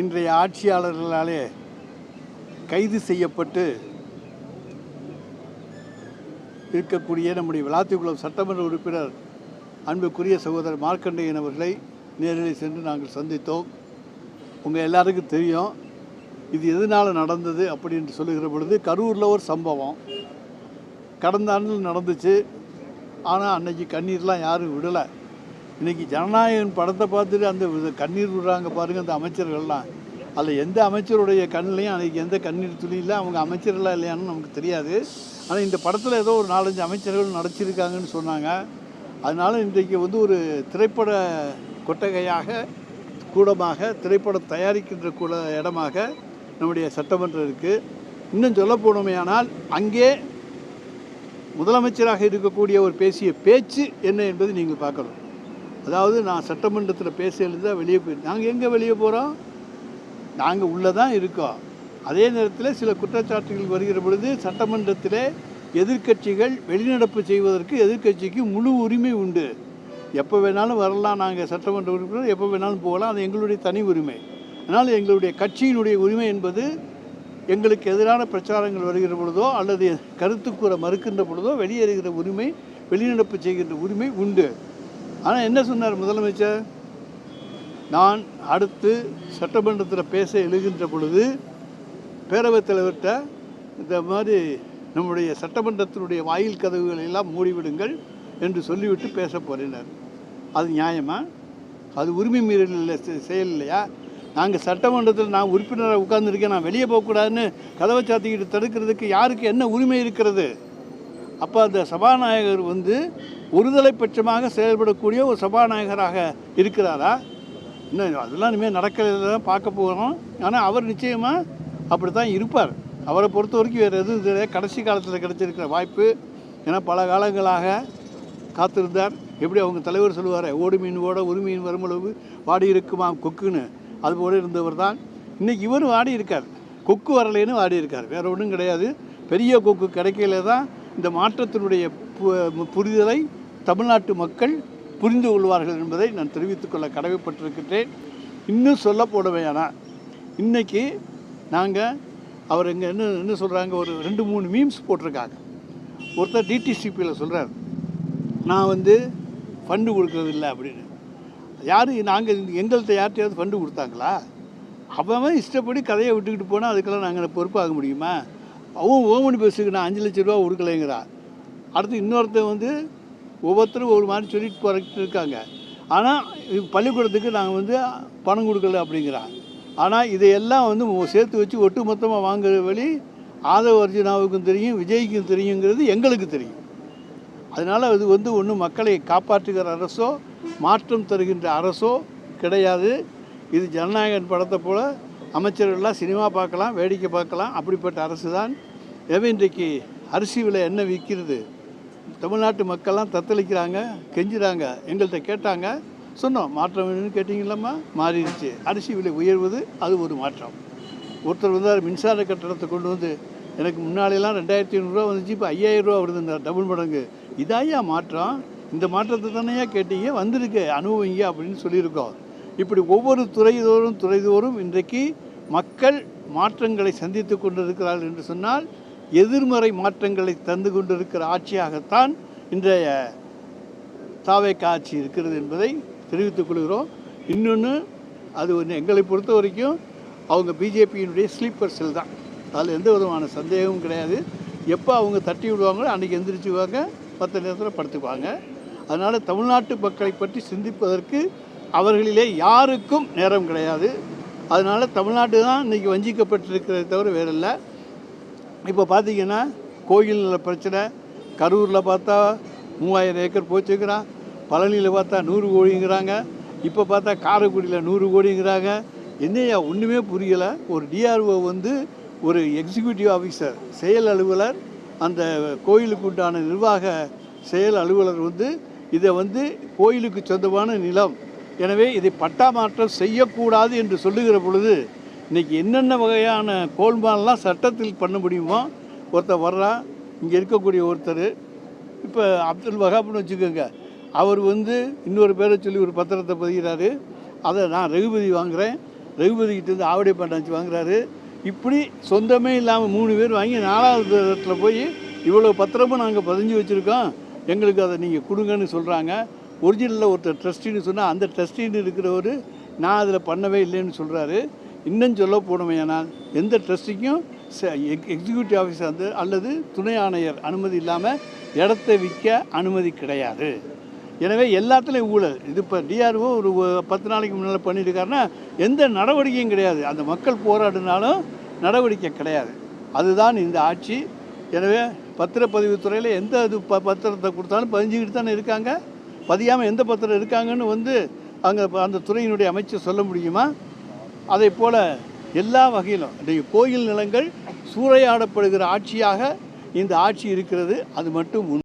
இன்றைய ஆட்சியாளர்களாலே கைது செய்யப்பட்டு இருக்கக்கூடிய நம்முடைய விளாத்திக்குளம் சட்டமன்ற உறுப்பினர் அன்புக்குரிய சகோதரர் மார்க்கண்டேயன் அவர்களை நேரில் சென்று நாங்கள் சந்தித்தோம். உங்கள் எல்லாருக்கும் தெரியும் இது எதனால் நடந்தது அப்படின்னு சொல்லுகிற பொழுது, கரூரில் ஒரு சம்பவம் கடந்த ஆண்டில் நடந்துச்சு. ஆனால் அன்னைக்கு கண்ணீர்லாம் யாரும் விடலை. இன்றைக்கி ஜனநாயகன் படத்தை பார்த்துட்டு அந்த கண்ணீர் விடுறாங்க பாருங்கள் அந்த அமைச்சர்கள்லாம். அதில் எந்த அமைச்சருடைய கண்ணிலையும் அன்றைக்கி எந்த கண்ணீர் துளியில் அவங்க அமைச்சர்களாக இல்லையான்னு நமக்கு தெரியாது. ஆனால் இந்த படத்தில் ஏதோ ஒரு 4-5 அமைச்சர்கள் நடிச்சிருக்காங்கன்னு சொன்னாங்க. அதனால் இன்றைக்கு ஒரு திரைப்பட கொட்டகையாக கூடமாக, திரைப்படம் தயாரிக்கின்ற இடமாக நம்முடைய சட்டமன்றம் இருக்குது. இன்னும் சொல்ல போனோமேயானால் அங்கே முதலமைச்சராக இருக்கக்கூடிய ஒரு பேசிய பேச்சு என்ன என்பது நீங்கள் பார்க்கணும். அதாவது, நான் சட்டமன்றத்தில் பேச எழுத வெளியே போய், நாங்கள் எங்கே வெளியே போகிறோம்? நாங்கள் உள்ளே தான் இருக்கோம். அதே நேரத்தில் சில குற்றச்சாட்டுகள் வருகிற பொழுது சட்டமன்றத்தில் எதிர்க்கட்சிகள் வெளிநடப்பு செய்வதற்கு எதிர்க்கட்சிக்கு முழு உரிமை உண்டு. எப்போ வேணாலும் வரலாம், நாங்கள் சட்டமன்ற உறுப்பினர் எப்போ வேணாலும் போகலாம், அது எங்களுடைய தனி உரிமை. அதனால் எங்களுடைய கட்சியினுடைய உரிமை என்பது எங்களுக்கு எதிரான பிரச்சாரங்கள் வருகிற பொழுதோ அல்லது கருத்து கூற மறுக்கின்ற பொழுதோ வெளியேறுகிற உரிமை, வெளிநடப்பு செய்கின்ற உரிமை உண்டு. ஆனால் என்ன சொன்னார் முதலமைச்சர்? நான் அடுத்து சட்டமன்றத்தில் பேச எழுகின்ற பொழுது பேரவைத் தலைவர்கிட்ட இந்த மாதிரி நம்முடைய சட்டமன்றத்தினுடைய வாயில் கதவுகளை எல்லாம் மூடிவிடுங்கள் என்று சொல்லிவிட்டு பேச போகிறேனார். அது நியாயமா? அது உரிமை மீறல் இல்லை, செயல் இல்லையா? நாங்கள் சட்டமன்றத்தில் நான் உறுப்பினராக உட்கார்ந்துருக்கேன், நான் வெளியே போகக்கூடாதுன்னு கதவை சாத்திக்கிட்டு தடுக்கிறதுக்கு யாருக்கு என்ன உரிமை இருக்கிறது? அப்போ அந்த சபாநாயகர் ஒருதலை பட்சமாக செயல்படக்கூடிய ஒரு சபாநாயகராக இருக்கிறாரா? இன்னும் அதெல்லாம் இனிமேல் நடக்கிறத தான் பார்க்க போகிறோம். ஆனால் அவர் நிச்சயமாக அப்படி தான் இருப்பார். அவரை பொறுத்த வரைக்கும் வேறு எதுவும் தெரியாது. கடைசி காலத்தில் கிடச்சிருக்கிற வாய்ப்பு. ஏன்னா பல காலங்களாக காத்திருந்தார். எப்படி அவங்க தலைவர் சொல்லுவார், ஓடு மீன் ஓட ஒரு மீன் வருமளவு வாடி இருக்குமா கொக்குன்னு, அதுபோல இருந்தவர் தான். இன்றைக்கி இவர் வாடி இருக்கார், கொக்கு வரலைன்னு வாடி இருக்கார். வேறு ஒன்றும் கிடையாது. பெரிய கொக்கு கிடைக்கல தான் இந்த மாற்றத்தினுடைய புரிதலை தமிழ்நாட்டு மக்கள் புரிந்து கொள்வார்கள் என்பதை நான் தெரிவித்துக்கொள்ள கடமைப்பட்டிருக்கின்றேன். இன்னும் சொல்ல போடுவேனா, இன்றைக்கி நாங்கள் அவர் இங்கே என்ன சொல்கிறாங்க, ஒரு 2-3 மீம்ஸ் போட்டிருக்காங்க. ஒருத்தர் டிடிசிபியில் சொல்கிறார், நான் ஃபண்டு கொடுக்கறது இல்லை அப்படின்னு. யார்? நாங்கள் எங்கள்கிட்ட யார்கிட்டையாவது ஃபண்டு கொடுத்தாங்களா? அவன் இஷ்டப்படி கதையை விட்டுக்கிட்டு போனால் அதுக்கெல்லாம் நாங்கள் பொறுப்பாக முடியுமா? அவன் ஓமனி பஸ்ஸுக்கு நான் 5 லட்ச ரூபா கொடுக்கலைங்கிறா. அடுத்து இன்னொருத்தன் ஒவ்வொருத்தரும் ஒரு மாதிரி சொல்லிட்டு போகிட்டு இருக்காங்க. ஆனால் பள்ளிக்கூடத்துக்கு நாங்கள் பணம் கொடுக்கல அப்படிங்கிறான். ஆனால் இதையெல்லாம் சேர்த்து வச்சு ஒட்டு மொத்தமாக வாங்குற வழி ஆதவ அர்ஜுனாவுக்கும் தெரியும், விஜய்க்கும் தெரியுங்கிறது எங்களுக்கு தெரியும். அதனால் அது ஒன்றும் மக்களை காப்பாற்றுகிற அரசோ மாற்றம் தருகின்ற அரசோ கிடையாது. இது ஜனநாயகன் படத்தை போல் அமைச்சர்கள்லாம் சினிமா பார்க்கலாம், வேடிக்கை பார்க்கலாம், அப்படிப்பட்ட அரசு தான். எனவே இன்றைக்கு அரிசி விலை என்ன விற்கிறது? தமிழ்நாட்டு மக்கள்லாம் தத்தளிக்கிறாங்க, கெஞ்சுறாங்க. எங்கள்கிட்ட கேட்டாங்க, சொன்னோம் மாற்றம் வேணும்னு கேட்டிங்களாம்மா, மாறிடுச்சு. அரிசி விலை உயர்வது அது ஒரு மாற்றம். ஒருத்தர் மின்சார கட்டணத்தை கொண்டு எனக்கு முன்னாடியெல்லாம் 2500 ரூபா வந்துச்சு, இப்போ 5000 ரூபா வருதுன்னார், டபுள் மடங்கு. இதாயா மாற்றம்? இந்த மாற்றத்தை தானேயா கேட்டீங்க, வந்திருக்கு, அனுபவிங்க அப்படின்னு சொல்லியிருக்கோம். இப்படி ஒவ்வொரு துறைதோறும் இன்றைக்கு மக்கள் மாற்றங்களை சந்தித்து கொண்டிருக்கிறார்கள் என்று சொன்னால் எதிர்மறை மாற்றங்களை தந்து கொண்டிருக்கிற ஆட்சியாகத்தான் இன்றைய தாவேக்கா ஆட்சி இருக்கிறது என்பதை தெரிவித்துக் கொள்கிறோம். இன்னொன்று, அது எங்களை பொறுத்த வரைக்கும் அவங்க பிஜேபியினுடைய ஸ்லீப்பர் செல் தான். அதில் எந்த விதமான சந்தேகமும் கிடையாது. எப்போ அவங்க தட்டி விடுவாங்களோ அன்றைக்கி எந்திரிச்சுவாங்க, 10 நேரத்தில் படுத்துக்குவாங்க. அதனால் தமிழ்நாட்டு மக்களை பற்றி சிந்திப்பதற்கு அவர்களிலே யாருக்கும் நேரம் கிடையாது. அதனால் தமிழ்நாட்டு தான் இன்றைக்கி வஞ்சிக்கப்பட்டிருக்கிறத தவிர வேறு இல்லை. இப்போ பார்த்திங்கன்னா கோயில் பிரச்சனை, கரூரில் பார்த்தா 3000 ஏக்கர் போச்சுக்கிறான், பழனியில் பார்த்தா 100 கோடிங்கிறாங்க, இப்போ பார்த்தா காரைக்குடியில் 100 கோடிங்கிறாங்க. என்னையா ஒன்றுமே புரியலை. ஒரு டிஆர்ஓ ஒரு எக்ஸிக்யூட்டிவ் ஆஃபீஸர், செயல் அலுவலர், அந்த கோயிலுக்கு உண்டான நிர்வாக செயல் அலுவலர் இதை கோயிலுக்கு சொந்தமான நிலம், எனவே இதை பட்டா மாற்றம் செய்யக்கூடாது என்று சொல்லுகிற பொழுது இன்றைக்கி என்னென்ன வகையான கோல்மானெலாம் சட்டத்தில் பண்ண முடியுமோ ஒருத்தர் வர்றான். இங்கே இருக்கக்கூடிய ஒருத்தர் இப்போ அப்துல் வஹாப்னு வச்சுக்கோங்க, அவர் இன்னொரு பேரை சொல்லி ஒரு பத்திரத்தை பதிகிறாரு. அதை நான் ரகுபதி வாங்குகிறேன், ரகுபதிக்கிட்டேருந்து ஆவடி பண்ணாச்சு வாங்குறாரு. இப்படி சொந்தமே இல்லாமல் 3 பேர் வாங்கி 4வது இடத்துல போய் இவ்வளோ பத்திரமும் நாங்கள் பதிஞ்சு வச்சுருக்கோம், எங்களுக்கு அதை நீங்கள் கொடுங்கன்னு சொல்கிறாங்க. ஒரிஜினலில் ஒருத்தர் ட்ரஸ்டின்னு சொன்னால் அந்த ட்ரஸ்டின்னு இருக்கிறவர் நான் அதில் பண்ணவே இல்லைன்னு சொல்கிறாரு. இன்னும் சொல்ல போனமையானால் எந்த ட்ரஸ்டிக்கும் எக்ஸிக்யூட்டிவ் ஆஃபீஸர் வந்து அல்லது துணை ஆணையர் அனுமதி இல்லாமல் இடத்த விற்க அனுமதி கிடையாது. எனவே எல்லாத்துலேயும் ஊழல். இது இப்போ டிஆர்ஓ ஒரு 10 நாளைக்கு முன்னால் பண்ணியிருக்காருன்னா எந்த நடவடிக்கையும் கிடையாது. அந்த மக்கள் போராடினாலும் நடவடிக்கை கிடையாது. அதுதான் இந்த ஆட்சி. எனவே பத்திரப்பதிவுத்துறையில் எந்த இது பத்திரத்தை கொடுத்தாலும் பதிஞ்சுக்கிட்டு தானே இருக்காங்க. பதியாமல் எந்த பத்திரம் இருக்காங்கன்னு வந்து அங்கே அந்த துறையினுடைய அமைச்சர் சொல்ல முடியுமா? அதை போல் எல்லா வகையிலும் இன்றைக்கு கோயில் நிலங்கள் சூறையாடப்படுகிற ஆட்சியாக இந்த ஆட்சி இருக்கிறது. அது மட்டும்